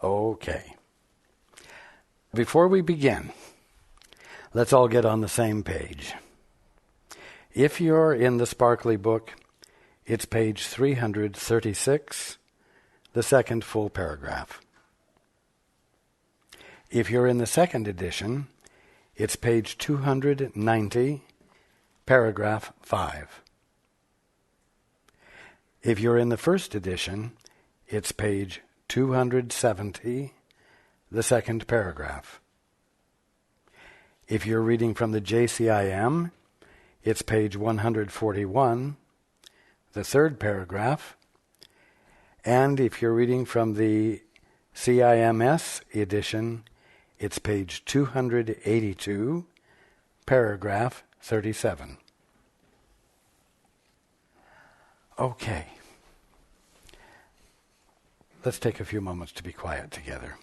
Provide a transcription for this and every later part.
Okay. Before we begin, let's all get on the same page. If you're in the Sparkly book, it's page 336, the second full paragraph. If you're in the second edition, it's page 290, paragraph 5. If you're in the first edition, it's page 270, the second paragraph. If you're reading from the JCIM, it's page 141, the third paragraph. And if you're reading from the CIMS edition, it's page 282, paragraph 37. Okay. Let's take a few moments to be quiet together.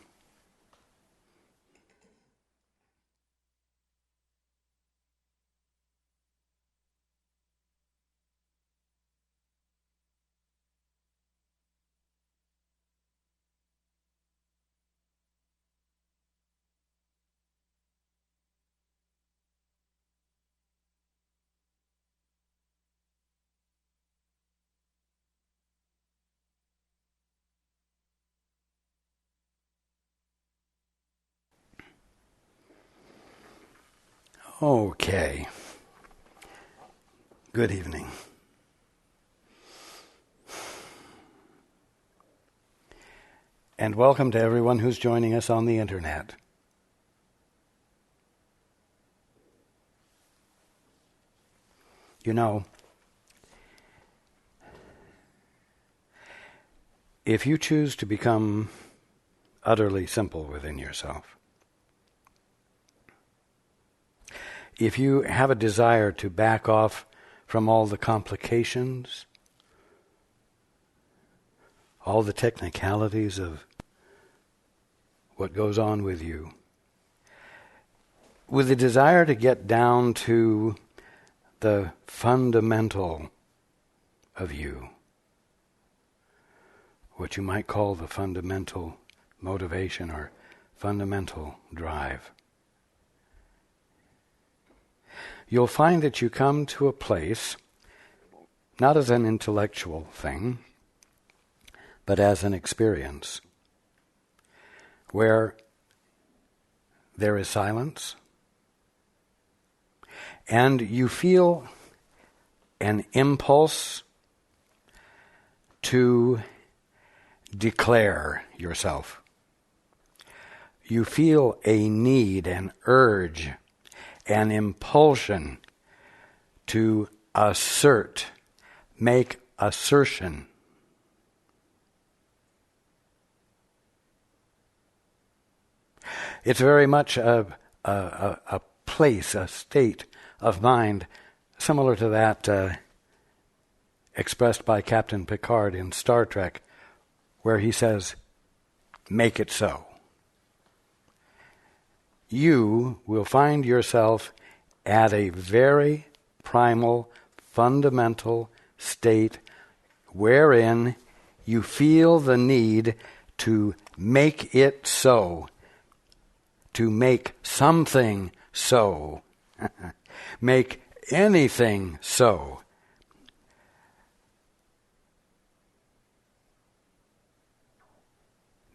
Okay. Good evening. And welcome to everyone who's joining us on the internet. You know, if you choose to become utterly simple within yourself, if you have a desire to back off from all the complications, all the technicalities of what goes on with you, with the desire to get down to the fundamental of you, what you might call the fundamental motivation or fundamental drive, you'll find that you come to a place, not as an intellectual thing, but as an experience, where there is silence, and you feel an impulse to declare yourself. You feel a need, an urge, an impulsion to assert, make assertion. It's very much a place, a state of mind similar to that expressed by Captain Picard in Star Trek, where he says, "Make it so." You will find yourself at a very primal, fundamental state wherein you feel the need to make it so, to make something so, make anything so.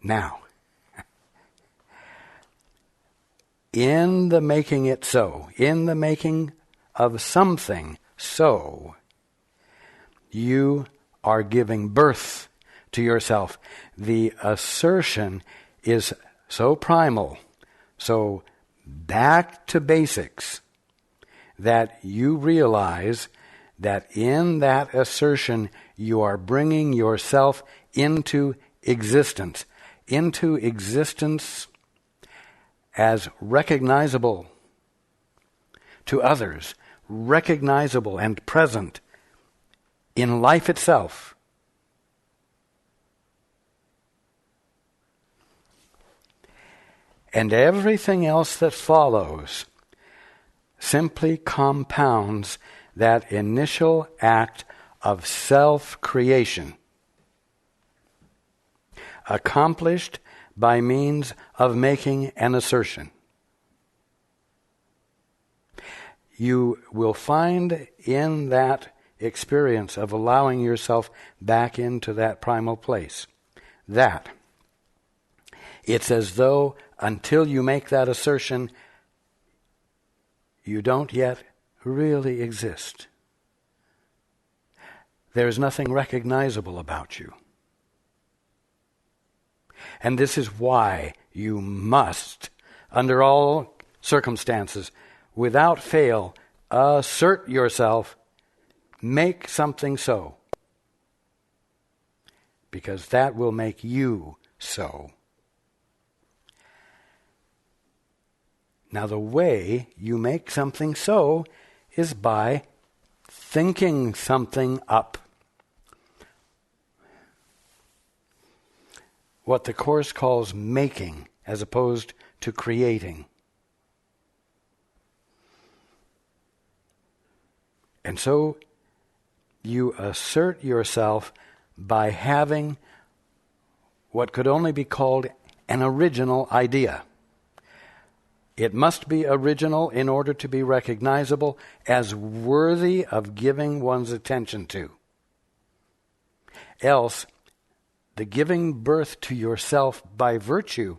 Now, in the making it so, in the making of something so, you are giving birth to yourself. The assertion is so primal, so back to basics, that you realize that in that assertion you are bringing yourself into existence as recognizable to others, recognizable and present in life itself. And everything else that follows simply compounds that initial act of self-creation. accomplished by means of making an assertion. You will find in that experience of allowing yourself back into that primal place that it's as though until you make that assertion, you don't yet really exist. There's nothing recognizable about you. And this is why you must, under all circumstances, without fail, assert yourself, make something so. Because that will make you so. Now the way you make something so is by thinking something up. What the Course calls making as opposed to creating. And so you assert yourself by having what could only be called an original idea. It must be original in order to be recognizable as worthy of giving one's attention to. Else, the giving birth to yourself by virtue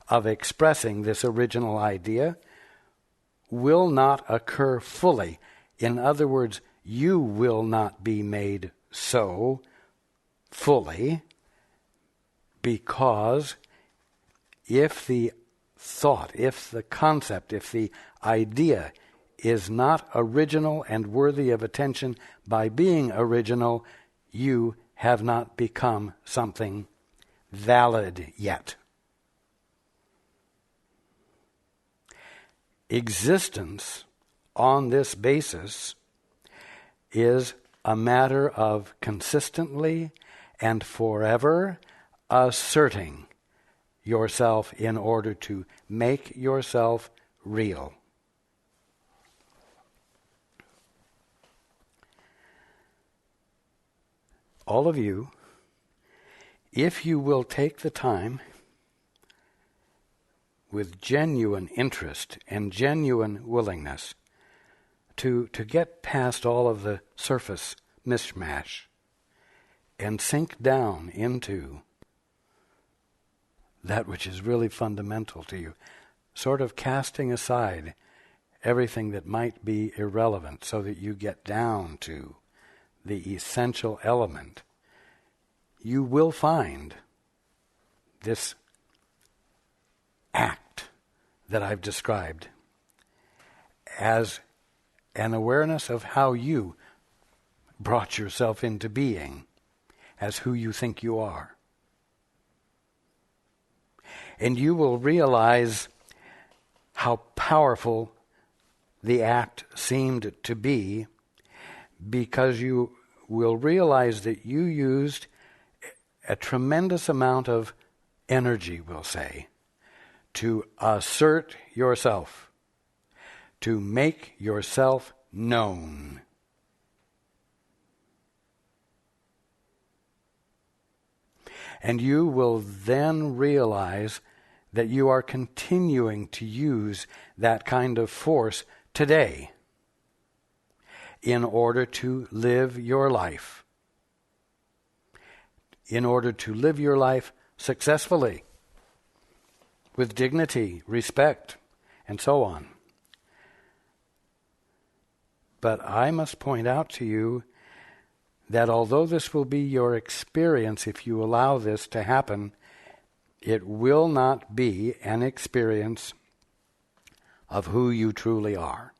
of expressing this original idea will not occur fully. In other words, you will not be made so fully, because if the thought, if the concept, if the idea is not original and worthy of attention by being original, you have not become something valid yet. Existence on this basis is a matter of consistently and forever asserting yourself in order to make yourself real. All of you, if you will take the time with genuine interest and genuine willingness to get past all of the surface mishmash and sink down into that which is really fundamental to you, sort of casting aside everything that might be irrelevant so that you get down to the essential element, you will find this act that I've described as an awareness of how you brought yourself into being as who you think you are. And you will realize how powerful the act seemed to be, because you will realize that you used a tremendous amount of energy, we'll say, to assert yourself, to make yourself known. And you will then realize that you are continuing to use that kind of force today in order to live your life. In order to live your life successfully, with dignity, respect, and so on. But I must point out to you that although this will be your experience if you allow this to happen, it will not be an experience of who you truly are.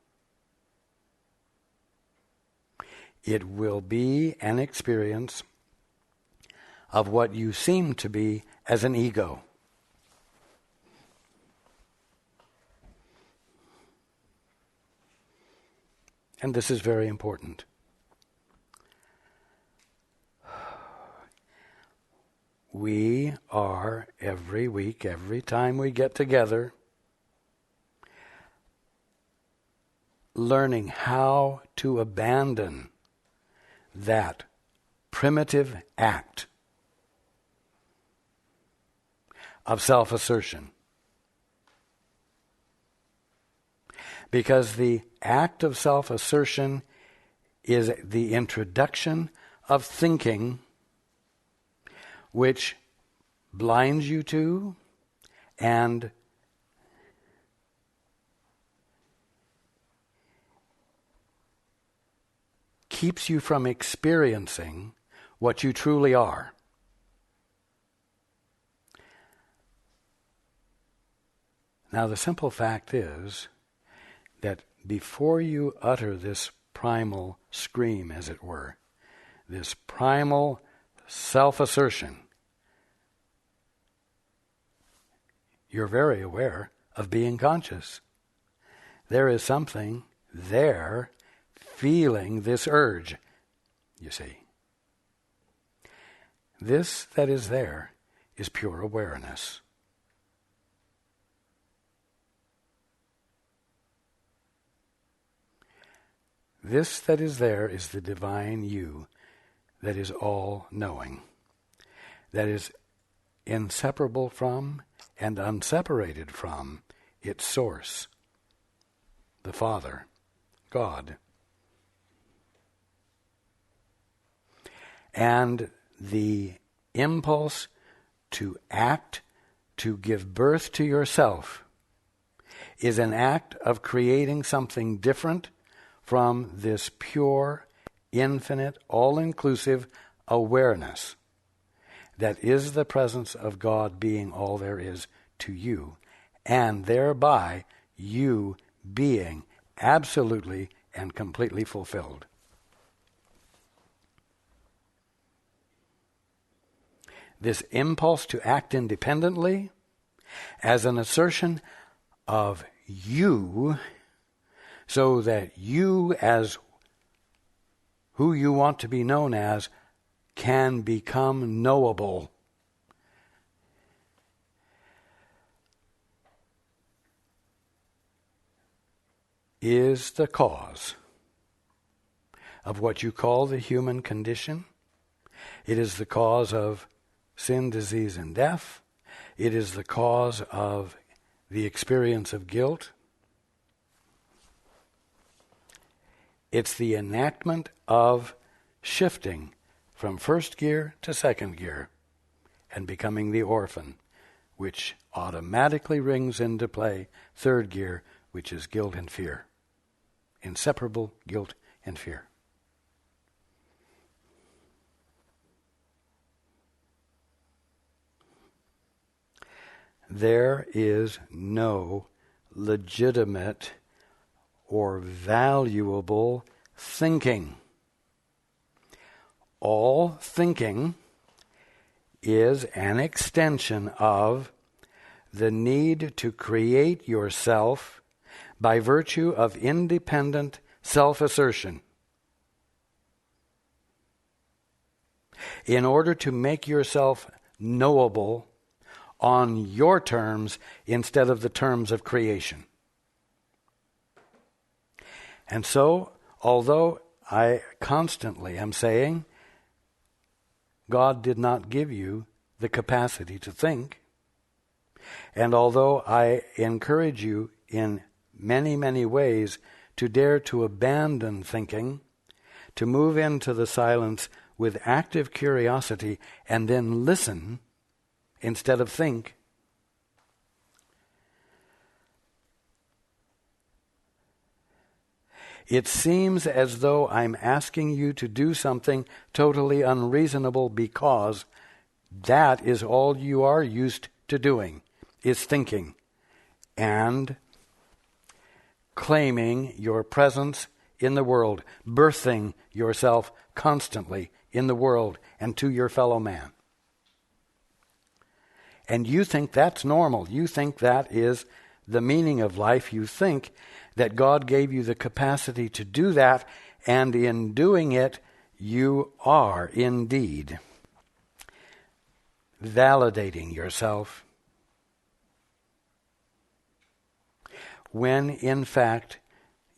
It will be an experience of what you seem to be as an ego. And this is very important. We are, every week, every time we get together, learning how to abandon that primitive act of self-assertion. Because the act of self-assertion is the introduction of thinking which blinds you to and keeps you from experiencing what you truly are. Now, the simple fact is that before you utter this primal scream, as it were, this primal self-assertion, you're very aware of being conscious. There is something there feeling this urge, you see. This that is there is pure awareness. This that is there is the divine you that is all-knowing, that is inseparable from and unseparated from its source, the Father, God. And the impulse to act, to give birth to yourself, is an act of creating something different from this pure, infinite, all-inclusive awareness that is the presence of God being all there is to you, and thereby you being absolutely and completely fulfilled. This impulse to act independently as an assertion of you, so that you, as who you want to be known as, can become knowable. Is the cause of what you call the human condition. It is the cause of sin, disease, and death. It is the cause of the experience of guilt. It's the enactment of shifting from first gear to second gear and becoming the orphan, which automatically rings into play third gear, which is guilt and fear. Inseparable guilt and fear. There is no legitimate or valuable thinking. All thinking is an extension of the need to create yourself by virtue of independent self-assertion. In order to make yourself knowable on your terms instead of the terms of creation. And so, although I constantly am saying God did not give you the capacity to think, and although I encourage you in many, many ways to dare to abandon thinking, to move into the silence with active curiosity and then listen instead of think, it seems as though I'm asking you to do something totally unreasonable because that is all you are used to doing, is thinking and claiming your presence in the world, birthing yourself constantly in the world and to your fellow man. And you think that's normal. You think that is the meaning of life. You think that God gave you the capacity to do that, and in doing it, you are indeed validating yourself, when in fact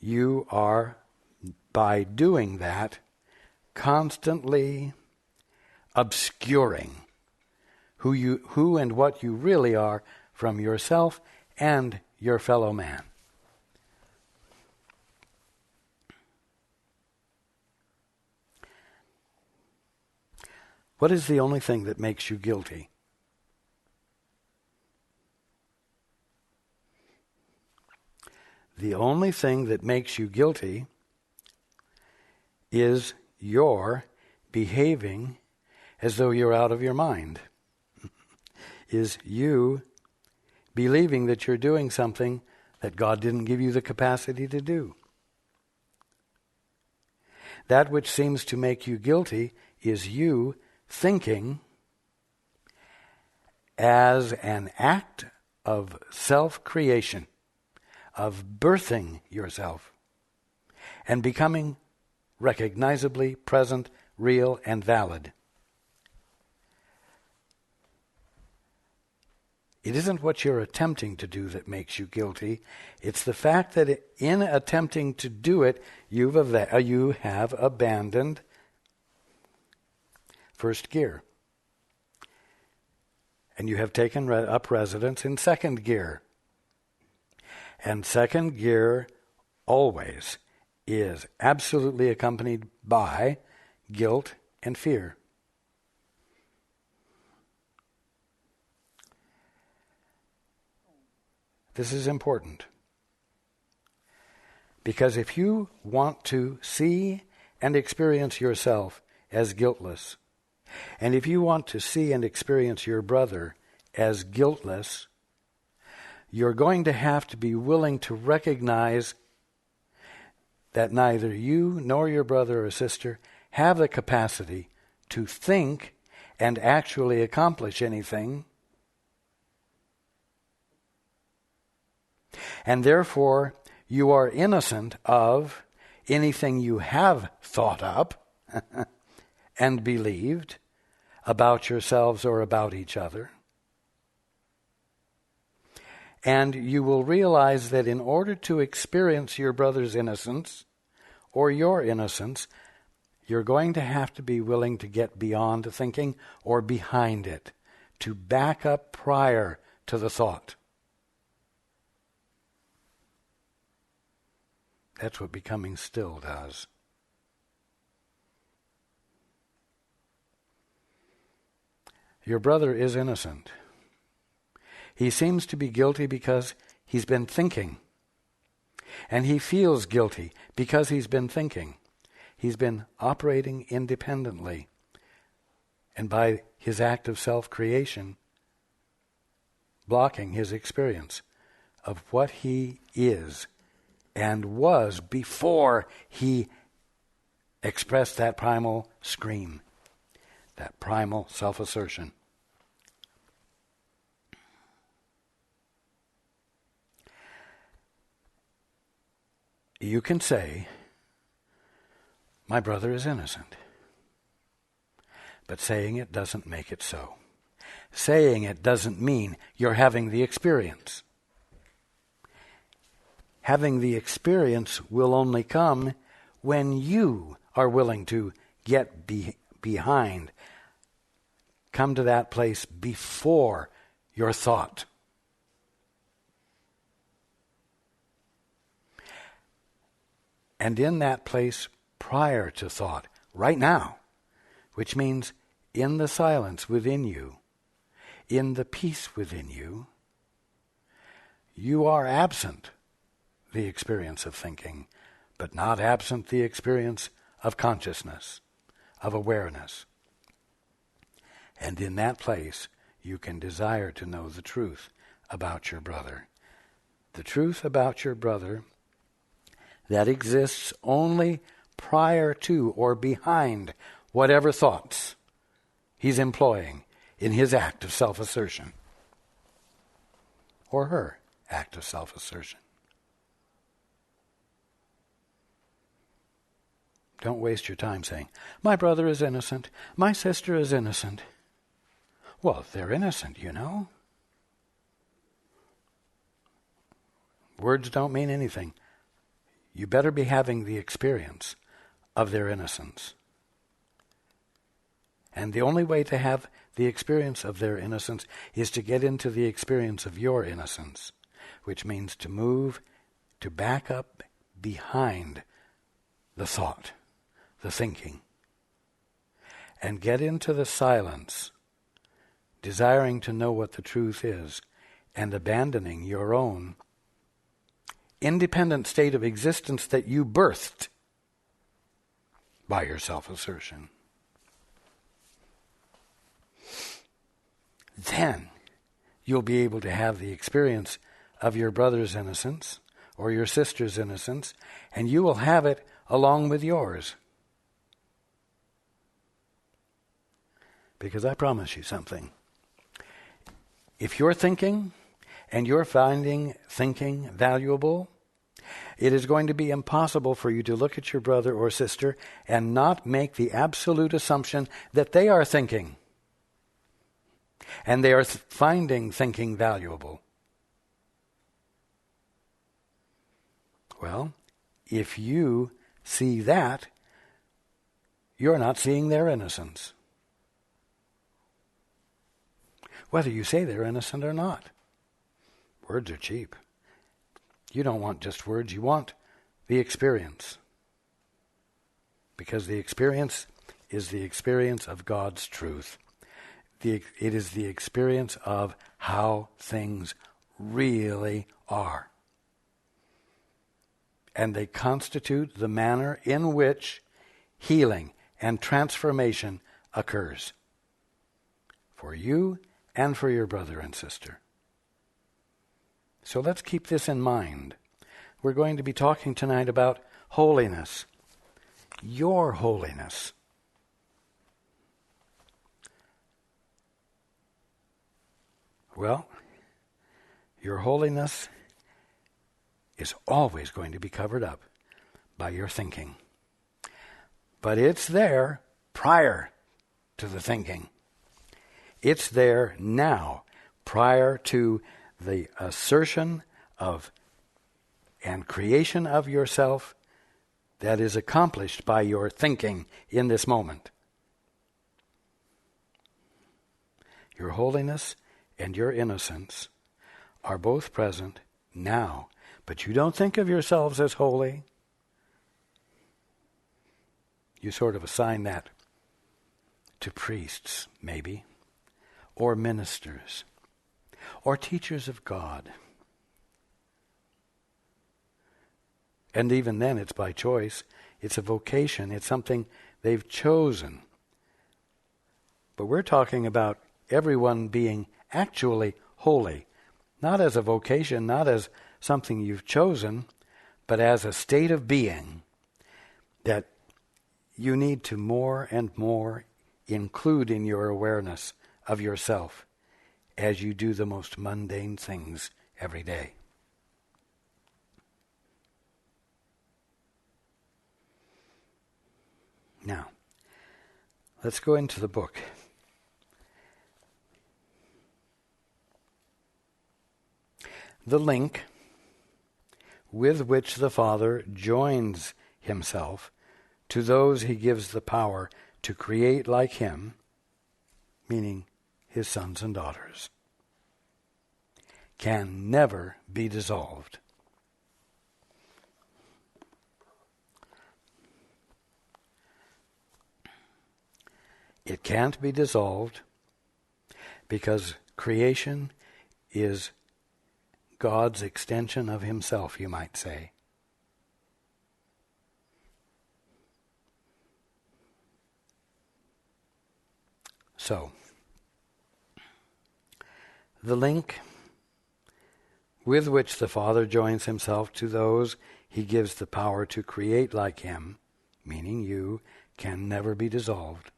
you are, by doing that, constantly obscuring who and what you really are from yourself and your fellow man. What is the only thing that makes you guilty? The only thing that makes you guilty is your behaving as though you're out of your mind. Is you believing that you're doing something that God didn't give you the capacity to do. That which seems to make you guilty is you thinking as an act of self-creation, of birthing yourself and becoming recognizably present, real, and valid. It isn't what you're attempting to do that makes you guilty. It's the fact that in attempting to do it, you have abandoned first gear. And you have taken up residence in second gear. And second gear always is absolutely accompanied by guilt and fear. This is important. Because if you want to see and experience yourself as guiltless, and if you want to see and experience your brother as guiltless, you're going to have to be willing to recognize that neither you nor your brother or sister have the capacity to think and actually accomplish anything. And therefore, you are innocent of anything you have thought up and believed about yourselves or about each other. And you will realize that in order to experience your brother's innocence or your innocence, you're going to have to be willing to get beyond the thinking or behind it, to back up prior to the thought. That's what becoming still does. Your brother is innocent. He seems to be guilty because he's been thinking. And he feels guilty because he's been thinking. He's been operating independently. And by his act of self-creation, blocking his experience of what he is and was before he expressed that primal scream, that primal self-assertion. You can say, my brother is innocent. But saying it doesn't make it so. Saying it doesn't mean you're having the experience. Having the experience will only come when you are willing to get behind, come to that place before your thought. And in that place prior to thought, right now, which means in the silence within you, in the peace within you, you are absent the experience of thinking, but not absent the experience of consciousness, of awareness. And in that place, you can desire to know the truth about your brother. The truth about your brother that exists only prior to or behind whatever thoughts he's employing in his act of self-assertion or her act of self-assertion. Don't waste your time saying, my brother is innocent, my sister is innocent. Well, they're innocent, you know. Words don't mean anything. You better be having the experience of their innocence. And the only way to have the experience of their innocence is to get into the experience of your innocence, which means to move, to back up behind the thought, the thinking, and get into the silence, desiring to know what the truth is, and abandoning your own independent state of existence that you birthed by your self-assertion. Then you'll be able to have the experience of your brother's innocence or your sister's innocence, and you will have it along with yours. Because I promise you something. If you're thinking and you're finding thinking valuable, it is going to be impossible for you to look at your brother or sister and not make the absolute assumption that they are thinking and they are finding thinking valuable. Well, if you see that, you're not seeing their innocence, whether you say they're innocent or not. Words are cheap. You don't want just words, you want the experience. Because the experience is the experience of God's truth. It is the experience of how things really are. And they constitute the manner in which healing and transformation occurs. For you and for your brother and sister. So let's keep this in mind. We're going to be talking tonight about holiness. Your holiness. Well, your holiness is always going to be covered up by your thinking. But it's there prior to the thinking. It's there now, prior to the assertion of and creation of yourself that is accomplished by your thinking in this moment. Your holiness and your innocence are both present now, but you don't think of yourselves as holy. You sort of assign that to priests, maybe, or ministers, or teachers of God. And even then, it's by choice. It's a vocation. It's something they've chosen. But we're talking about everyone being actually holy, not as a vocation, not as something you've chosen, but as a state of being that you need to more and more include in your awareness of yourself as you do the most mundane things every day. Now, let's go into the book. The link with which the Father joins himself to those he gives the power to create like him, meaning his sons and daughters, can never be dissolved. It can't be dissolved because creation is God's extension of himself, you might say. So, the link with which the Father joins himself to those he gives the power to create like him, meaning you, can never be dissolved.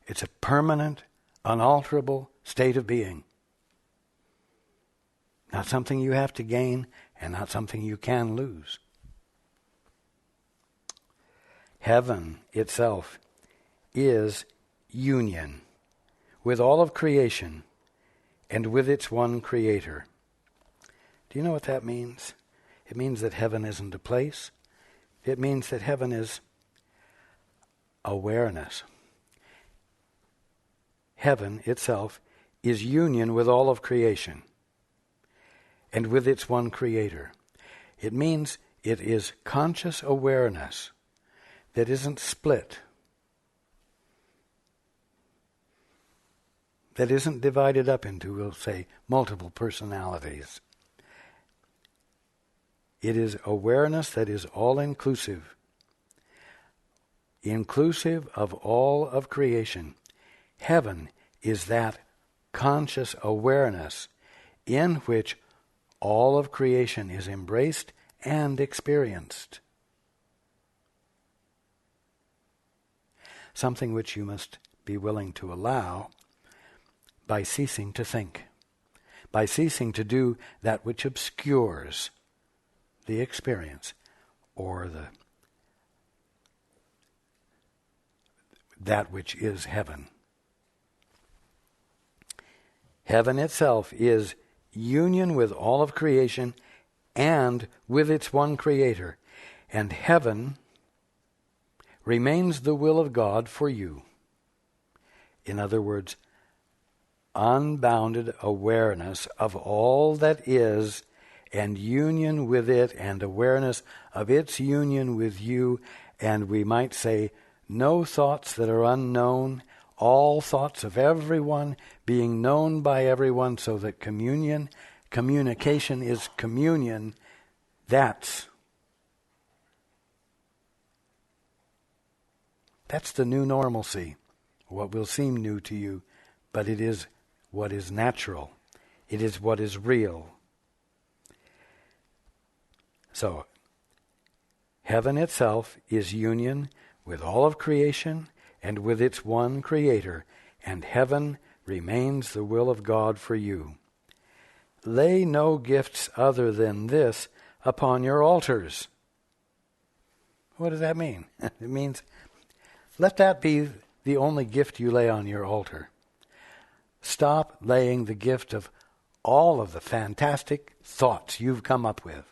It's a permanent, unalterable state of being. Not something you have to gain and not something you can lose. Heaven itself is union with all of creation and with its one creator. Do you know what that means? It means that heaven isn't a place. It means that heaven is awareness. heaven itself is union with all of creation and with its one creator. It means it is conscious awareness that isn't split, that isn't divided up into, we'll say, multiple personalities. It is awareness that is all-inclusive, inclusive of all of creation. Heaven is that conscious awareness in which all of creation is embraced and experienced. Something which you must be willing to allow by ceasing to think, by ceasing to do that which obscures the experience or that which is heaven. Heaven itself is union with all of creation and with its one creator. And heaven remains the will of God for you. In other words, unbounded awareness of all that is and union with it and awareness of its union with you, and we might say no thoughts that are unknown, all thoughts of everyone being known by everyone, so that communication is communion. That's the new normalcy, what will seem new to you, but it is what is natural. It is what is real. So, heaven itself is union with all of creation and with its one creator, and heaven remains the will of God for you. Lay no gifts other than this upon your altars. What does that mean? It means let that be the only gift you lay on your altar. Stop laying the gift of all of the fantastic thoughts you've come up with.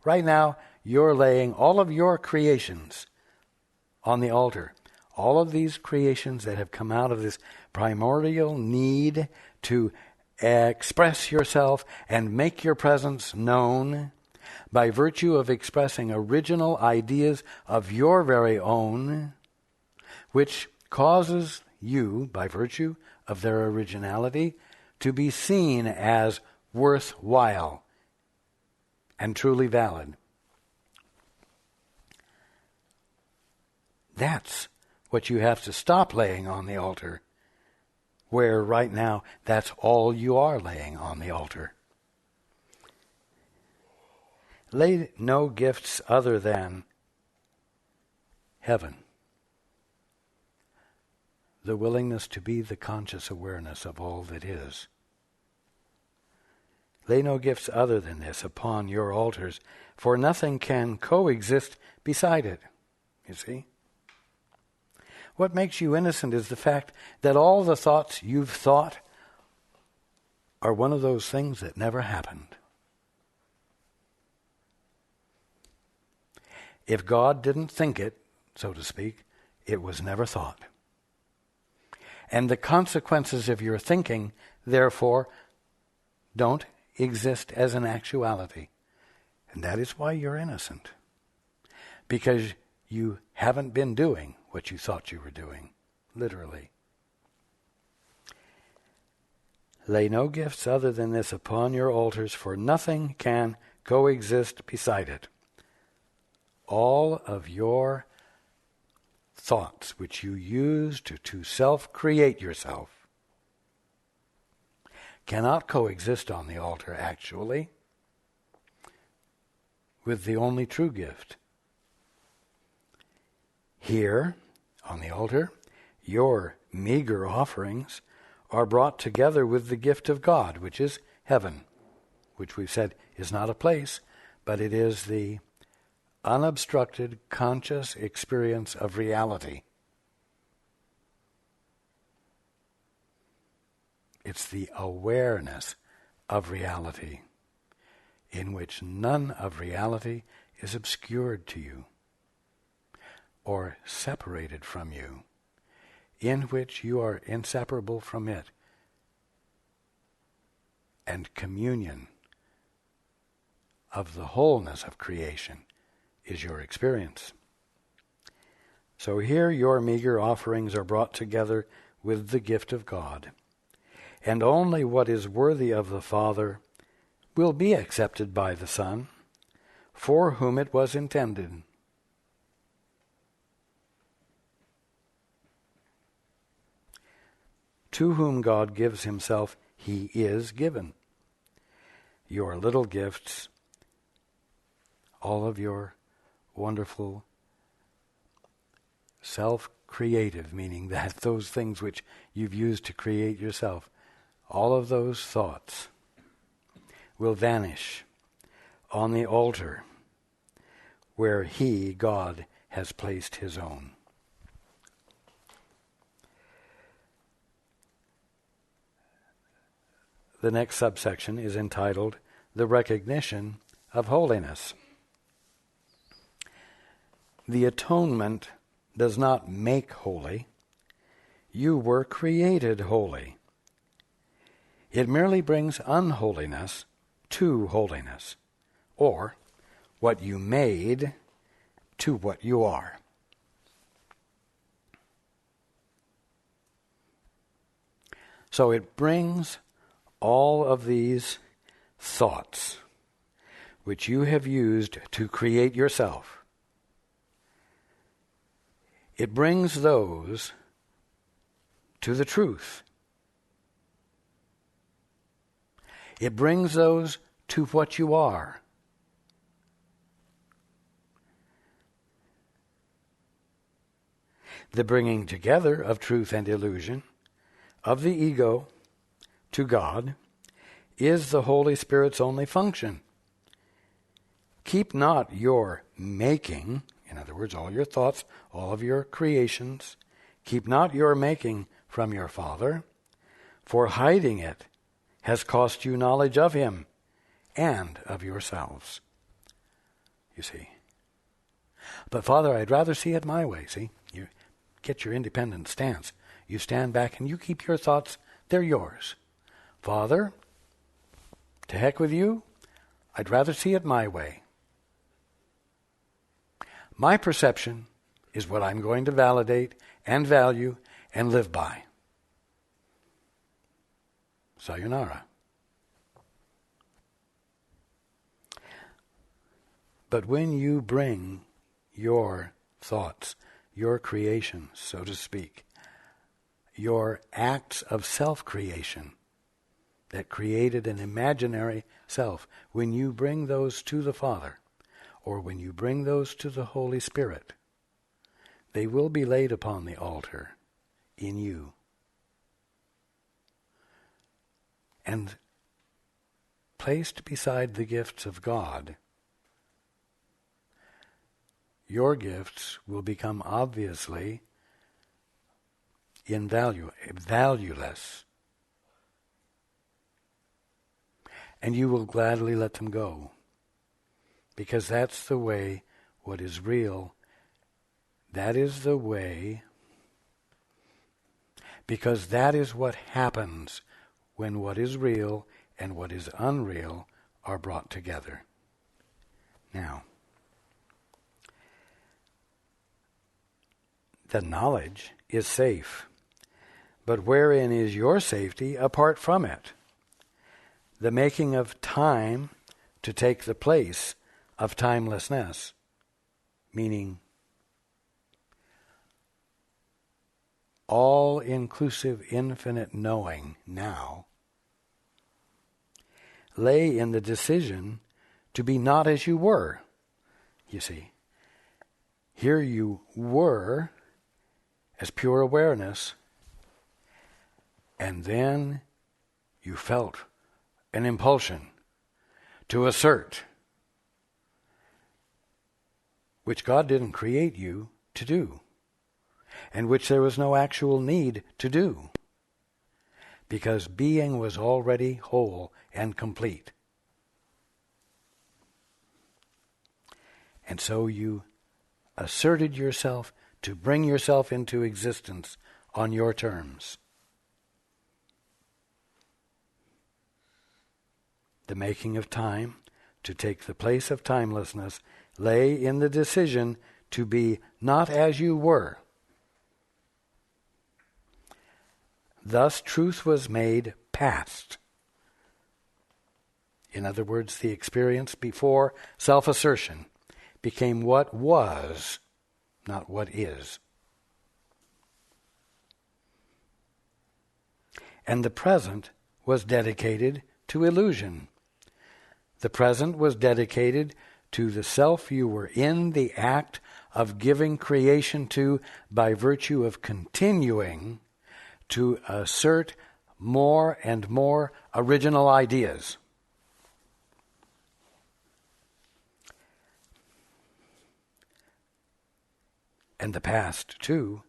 Right now, you're laying all of your creations on the altar. All of these creations that have come out of this primordial need to express yourself and make your presence known by virtue of expressing original ideas of your very own, which causes you, by virtue of their originality, to be seen as worthwhile and truly valid. That's what you have to stop laying on the altar, where right now that's all you are laying on the altar. Lay no gifts other than heaven, the willingness to be the conscious awareness of all that is. Lay no gifts other than this upon your altars, for nothing can coexist beside it. You see? What makes you innocent is the fact that all the thoughts you've thought are one of those things that never happened. If God didn't think it, so to speak, it was never thought. And the consequences of your thinking, therefore, don't exist as an actuality. And that is why you're innocent. Because you haven't been doing what you thought you were doing, literally. Lay no gifts other than this upon your altars, for nothing can coexist beside it. All of your thoughts which you use to self-create yourself cannot coexist on the altar, actually, with the only true gift. Here, on the altar, your meager offerings are brought together with the gift of God, which is heaven, which we've said is not a place, but it is the unobstructed, conscious experience of reality. It's the awareness of reality, in which none of reality is obscured to you or separated from you. in which you are inseparable from it, and communion of the wholeness of creation is your experience. So here your meager offerings are brought together with the gift of God, and only what is worthy of the Father will be accepted by the Son, for whom it was intended. To whom God gives himself, he is given. Your little gifts, all of your wonderful self-creative, meaning that those things which you've used to create yourself, all of those thoughts will vanish on the altar where he, God, has placed his own. The next subsection is entitled, The Recognition of Holiness. The atonement does not make holy. You were created holy. It merely brings unholiness to holiness, or what you made to what you are. So it brings all of these thoughts which you have used to create yourself, it brings those to the truth. It brings those to what you are. The bringing together of truth and illusion, of the ego to God, is the Holy Spirit's only function. Keep not your making, in other words, all your thoughts, all of your creations, keep not your making from your Father, for hiding it has cost you knowledge of him and of yourselves. You see. But Father, I'd rather see it my way. See, you get your independent stance. You stand back and you keep your thoughts, they're yours. Father, to heck with you, I'd rather see it my way. My perception is what I'm going to validate and value and live by. Sayonara. But when you bring your thoughts, your creations, so to speak, your acts of self-creation that created an imaginary self, when you bring those to the Father, or when you bring those to the Holy Spirit, they will be laid upon the altar in you. And placed beside the gifts of God, your gifts will become obviously valueless. And you will gladly let them go. Because that's the way what is real, that is the way, because that is what happens when what is real and what is unreal are brought together. Now, the knowledge is safe, but wherein is your safety apart from it? The making of time to take the place of timelessness, meaning all-inclusive infinite knowing now, lay in the decision to be not as you were. You see, here you were as pure awareness, and then you felt an impulsion to assert, which God didn't create you to do, and which there was no actual need to do, because being was already whole and complete. And so you asserted yourself to bring yourself into existence on your terms. The making of time to take the place of timelessness lay in the decision to be not as you were. Thus, truth was made past. In other words, the experience before self-assertion became what was, not what is. And the present was dedicated to illusion. The present was dedicated to the self you were in the act of giving creation to by virtue of continuing to assert more and more original ideas. And the past, too,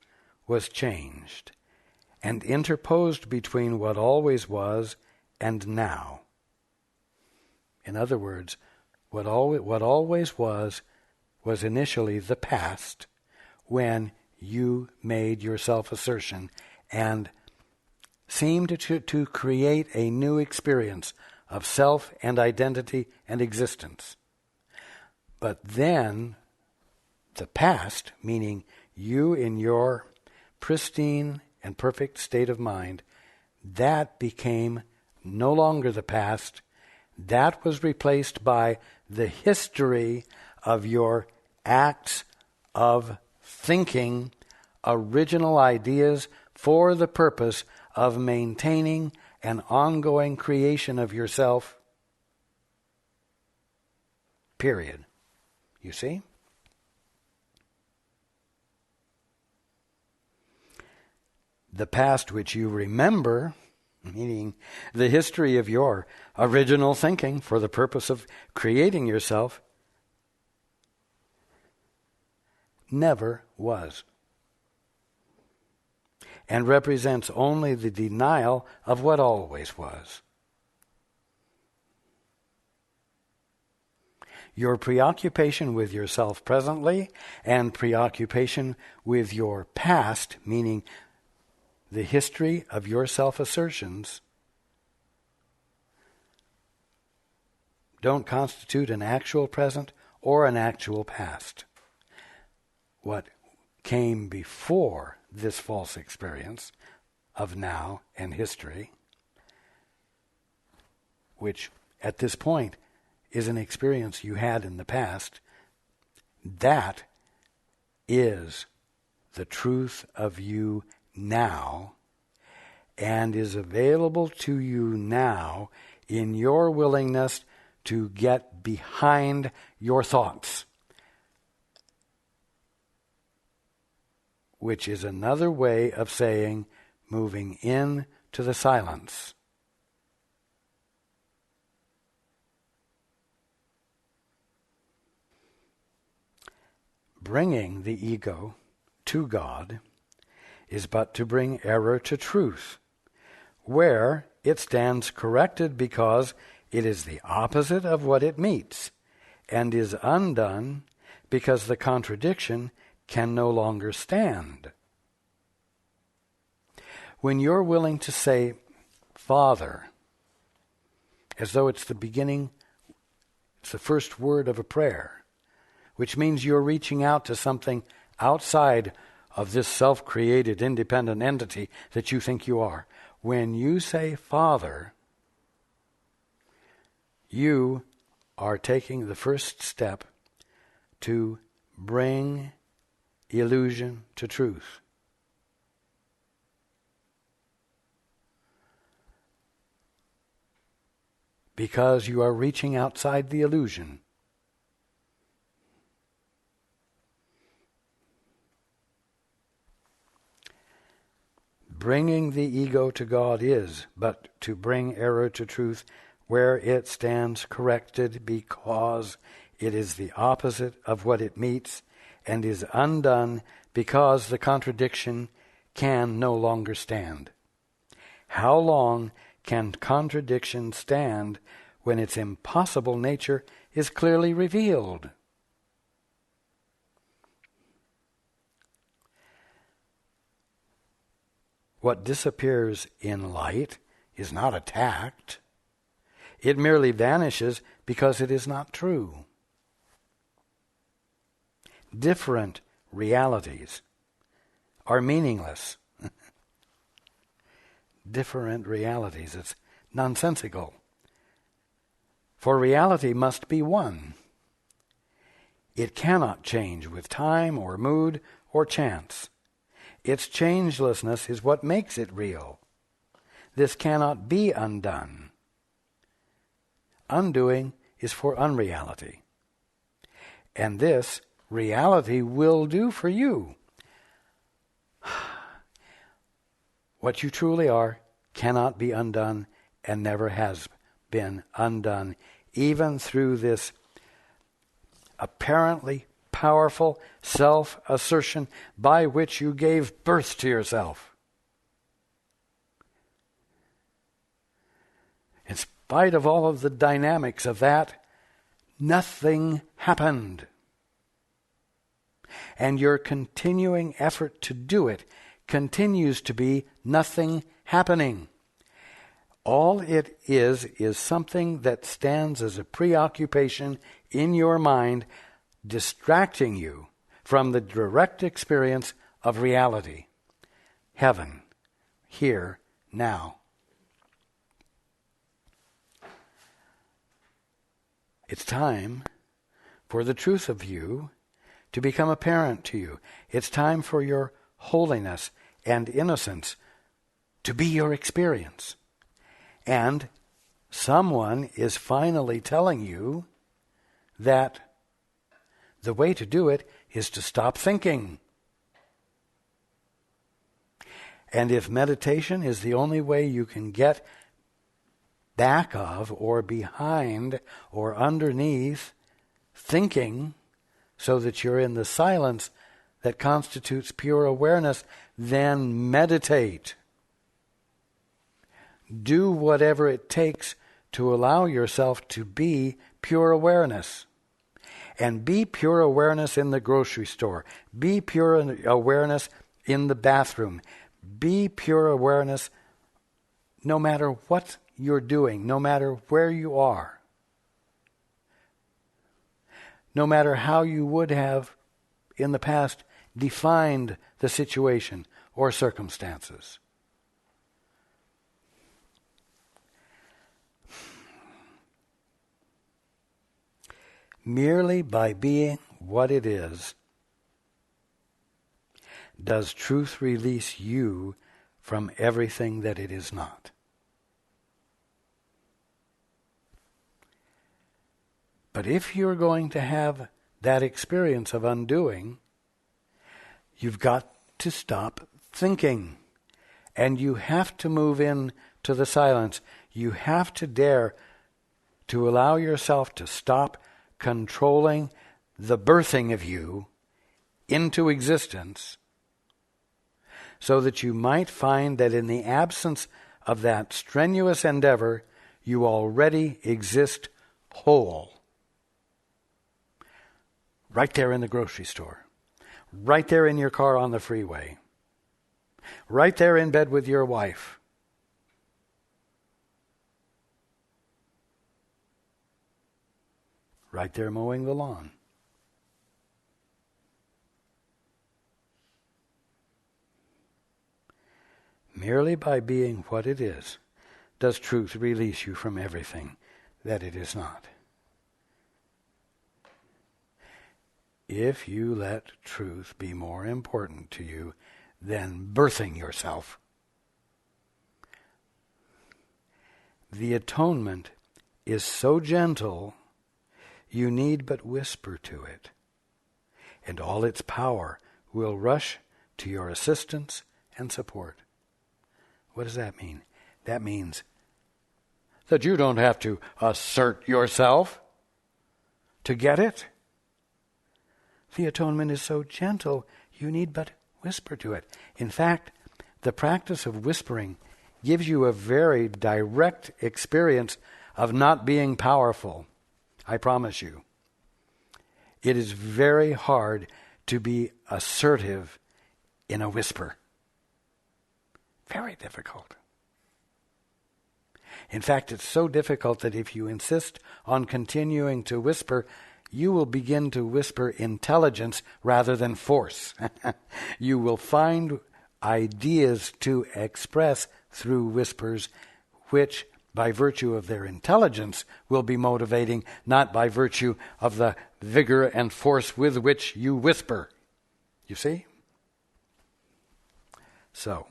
was changed and interposed between what always was and now. In other words, what always was initially the past when you made your self-assertion and seemed to create a new experience of self and identity and existence. But then the past, meaning you in your pristine and perfect state of mind, that became no longer the past. That was replaced by the history of your acts of thinking original ideas for the purpose of maintaining an ongoing creation of yourself. Period. You see? The past which you remember, meaning the history of your original thinking for the purpose of creating yourself, never was, and represents only the denial of what always was. Your preoccupation with yourself presently and preoccupation with your past, meaning the history of your self-assertions, don't constitute an actual present or an actual past. What came before this false experience of now and history, which at this point is an experience you had in the past, that is the truth of you now, and is available to you now in your willingness to get behind your thoughts, which is another way of saying moving into the silence. Bringing the ego to God is but to bring error to truth, where it stands corrected because it is the opposite of what it meets, and is undone because the contradiction can no longer stand. When you're willing to say, Father, as though it's the beginning, it's the first word of a prayer, which means you're reaching out to something outside of this self-created independent entity that you think you are. When you say Father, you are taking the first step to bring illusion to truth. Because you are reaching outside the illusion. Bringing the ego to God is but to bring error to truth, where it stands corrected because it is the opposite of what it meets, and is undone because the contradiction can no longer stand. How long can contradiction stand when its impossible nature is clearly revealed? What disappears in light is not attacked. It merely vanishes because it is not true. Different realities are meaningless. Different realities. It's nonsensical. For reality must be one. It cannot change with time or mood or chance. Its changelessness is what makes it real. This cannot be undone. Undoing is for unreality. And this reality will do for you. What you truly are cannot be undone and never has been undone, even through this apparently powerful self-assertion by which you gave birth to yourself. In spite of all of the dynamics of that, nothing happened. And your continuing effort to do it continues to be nothing happening. All it is something that stands as a preoccupation in your mind, distracting you from the direct experience of reality. Heaven, here, now. It's time for the truth of you to become apparent to you. It's time for your holiness and innocence to be your experience. And someone is finally telling you that the way to do it is to stop thinking. And if meditation is the only way you can get back of or behind or underneath thinking so that you're in the silence that constitutes pure awareness, then meditate. Do whatever it takes to allow yourself to be pure awareness. And be pure awareness in the grocery store. Be pure awareness in the bathroom. Be pure awareness no matter what you're doing, no matter where you are. No matter how you would have in the past defined the situation or circumstances. Merely by being what it is, does truth release you from everything that it is not. But if you're going to have that experience of undoing, you've got to stop thinking. And you have to move in to the silence. You have to dare to allow yourself to stop controlling the birthing of you into existence, so that you might find that in the absence of that strenuous endeavor, you already exist whole. Right there in the grocery store. Right there in your car on the freeway. Right there in bed with your wife. Right there mowing the lawn. Merely by being what it is, does truth release you from everything that it is not. If you let truth be more important to you than birthing yourself, the atonement is so gentle, you need but whisper to it, and all its power will rush to your assistance and support. What does that mean? That means that you don't have to assert yourself to get it. The atonement is so gentle, you need but whisper to it. In fact, the practice of whispering gives you a very direct experience of not being powerful. I promise you. It is very hard to be assertive in a whisper. Very difficult. In fact, it's so difficult that if you insist on continuing to whisper, you will begin to whisper intelligence rather than force. You will find ideas to express through whispers, which, by virtue of their intelligence, will be motivating, not by virtue of the vigor and force with which you whisper. You see? So,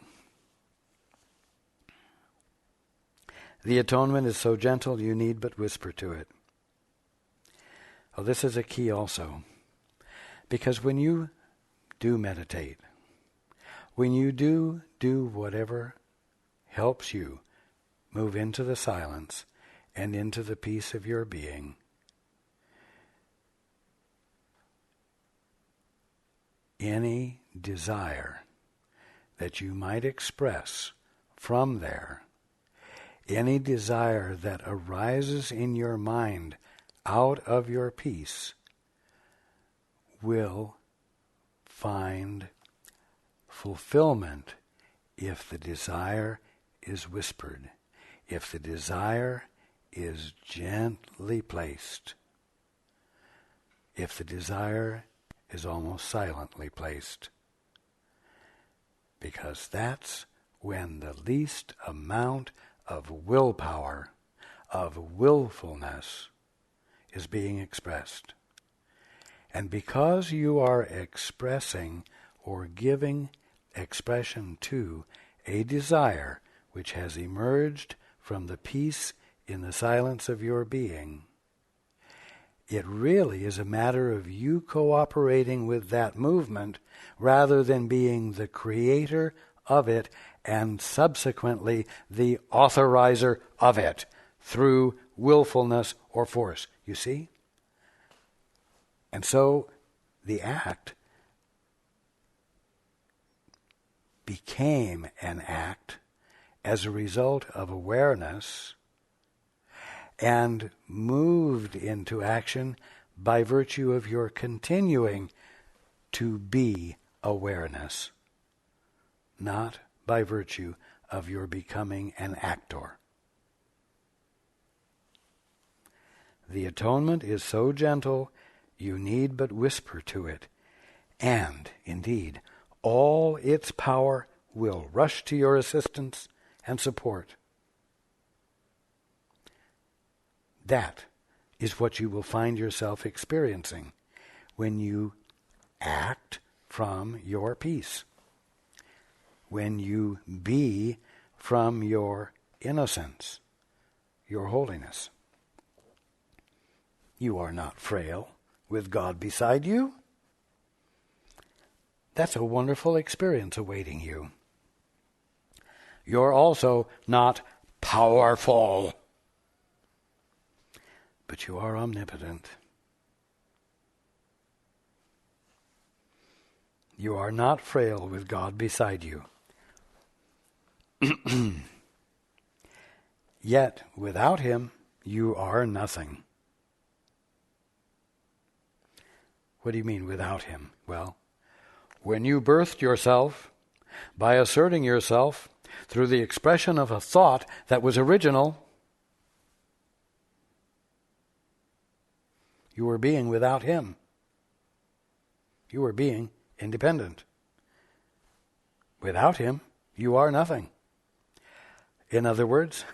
the atonement is so gentle you need but whisper to it. Oh, this is a key also, because when you do meditate, when you do whatever helps you move into the silence and into the peace of your being, any desire that you might express from there, any desire that arises in your mind out of your peace, will find fulfillment if the desire is whispered, if the desire is gently placed, if the desire is almost silently placed. Because that's when the least amount of willpower, of willfulness, is being expressed. And because you are expressing or giving expression to a desire which has emerged from the peace in the silence of your being, it really is a matter of you cooperating with that movement rather than being the creator of it and subsequently the authorizer of it through willfulness or force. You see? And so the act became an act as a result of awareness and moved into action by virtue of your continuing to be awareness, not by virtue of your becoming an actor. The atonement is so gentle, you need but whisper to it, and, indeed, all its power will rush to your assistance and support. That is what you will find yourself experiencing when you act from your peace, when you be from your innocence, your holiness. You are not frail with God beside you. That's a wonderful experience awaiting you. You're also not powerful, but you are omnipotent. You are not frail with God beside you. Yet, without Him, you are nothing. What do you mean, without Him? Well, when you birthed yourself by asserting yourself through the expression of a thought that was original, you were being without Him. You were being independent. Without Him, you are nothing. In other words,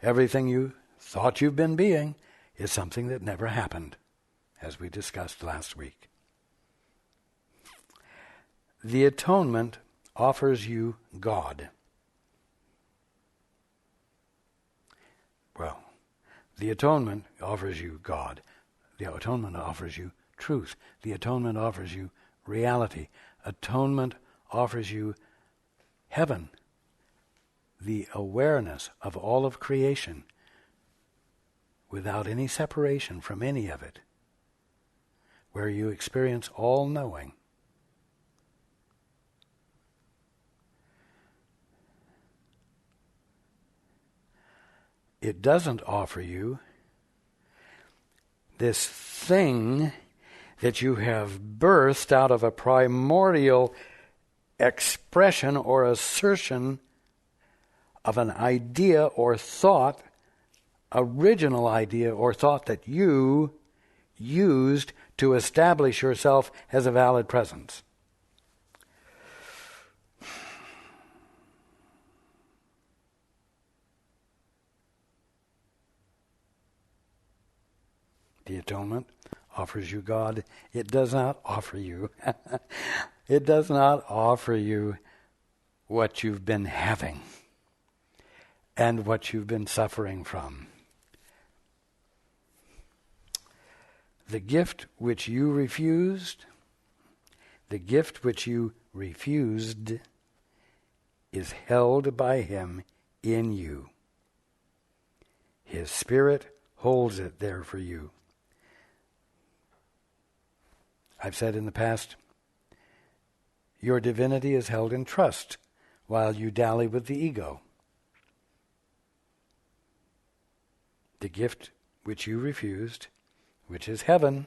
everything you thought you've been being is something that never happened, as we discussed last week. The atonement offers you God. Well, the atonement offers you God. The atonement offers you truth. The atonement offers you reality. Atonement offers you heaven, the awareness of all of creation without any separation from any of it, where you experience all knowing. It doesn't offer you this thing that you have birthed out of a primordial expression or assertion of an idea or thought, original idea or thought that you used to establish yourself as a valid presence. The atonement offers you God. It does not offer you. It does not offer you what you've been having and what you've been suffering from. The gift which you refused, is held by him in you. His Spirit holds it there for you. I've said in the past, your divinity is held in trust while you dally with the ego. The gift which you refused, which is heaven,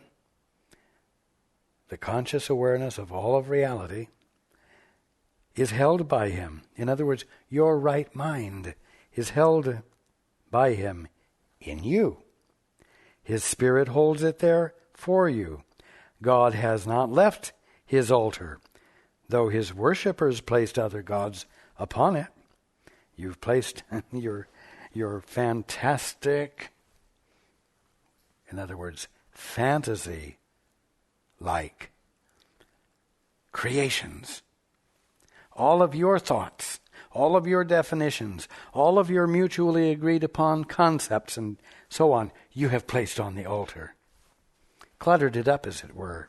the conscious awareness of all of reality, is held by him. In other words, your right mind is held by him in you. His Spirit holds it there for you. God has not left his altar, though his worshippers placed other gods upon it. You've placed your fantastic, in other words, fantasy-like creations. All of your thoughts, all of your definitions, all of your mutually agreed upon concepts and so on, you have placed on the altar. Cluttered it up, as it were,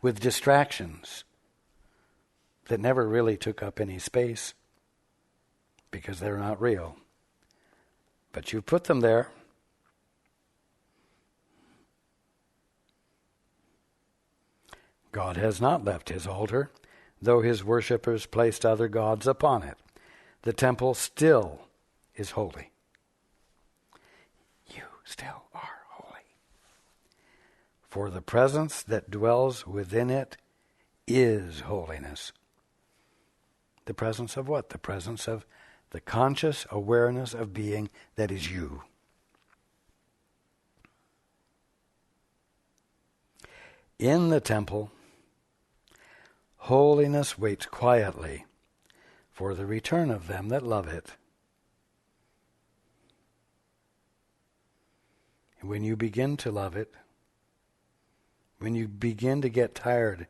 with distractions that never really took up any space because they're not real. But you put them there. God has not left his altar, though his worshippers placed other gods upon it. The temple still is holy. You still are holy. For the presence that dwells within it is holiness. The presence of what? The presence of the conscious awareness of being that is you. In the temple, holiness waits quietly for the return of them that love it. When you begin to love it, when you begin to get tired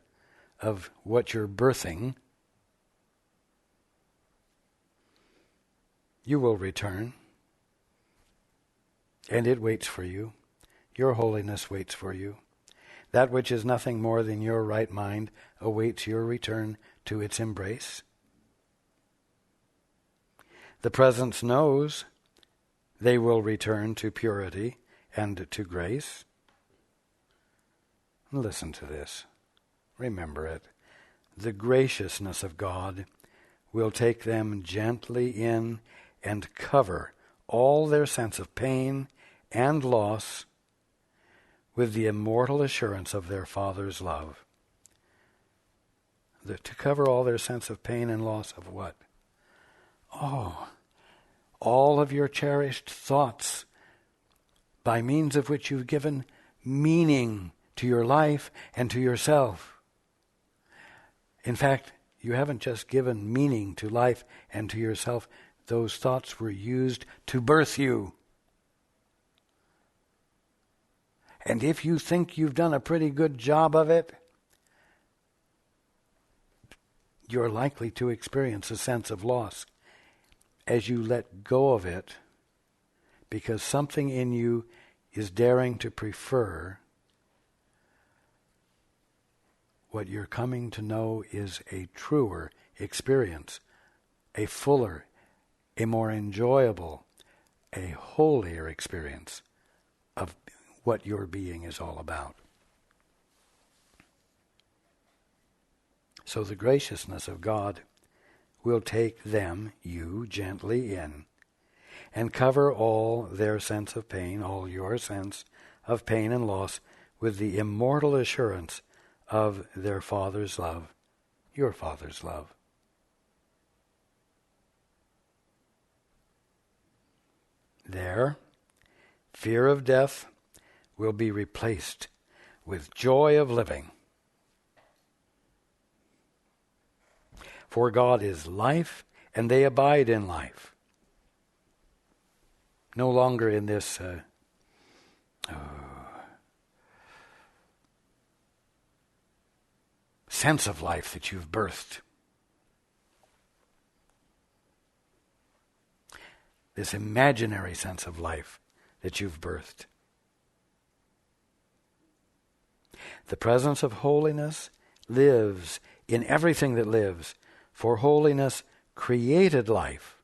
of what you're birthing, you will return, and it waits for you. Your holiness waits for you. That which is nothing more than your right mind awaits your return to its embrace. The presence knows they will return to purity and to grace. Listen to this. Remember it. The graciousness of God will take them gently in and cover all their sense of pain and loss with the immortal assurance of their Father's love. To cover all their sense of pain and loss of what? Oh, all of your cherished thoughts by means of which you've given meaning to your life and to yourself. In fact, you haven't just given meaning to life and to yourself. Those thoughts were used to birth you. And if you think you've done a pretty good job of it, you're likely to experience a sense of loss as you let go of it, because something in you is daring to prefer what you're coming to know is a truer experience, a fuller, a more enjoyable, a holier experience of what your being is all about. So the graciousness of God will take them, you, gently in, and cover all their sense of pain, all your sense of pain and loss, with the immortal assurance of their Father's love, your Father's love. There, fear of death will be replaced with joy of living. For God is life, and they abide in life. No longer in this sense of life that you've birthed. This imaginary sense of life that you've birthed. The presence of holiness lives in everything that lives, for holiness created life,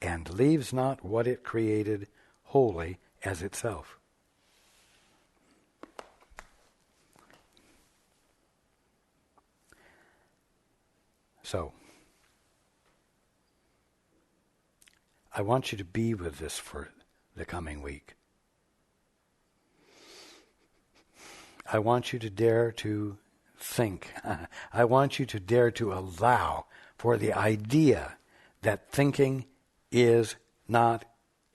and leaves not what it created holy as itself. So, I want you to be with this for the coming week. I want you to dare to think. I want you to dare to allow for the idea that thinking is not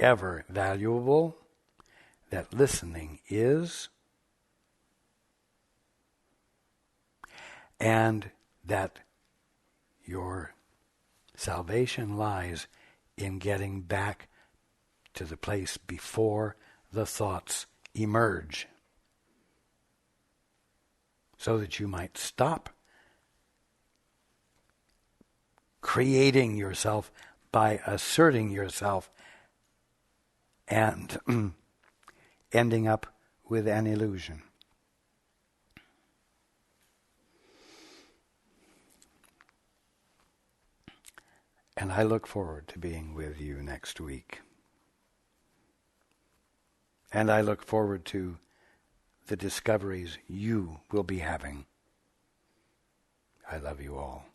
ever valuable, that listening is, and that your salvation lies in getting back to the place before the thoughts emerge, so that you might stop creating yourself by asserting yourself and ending up with an illusion. And I look forward to being with you next week. And I look forward to the discoveries you will be having. I love you all.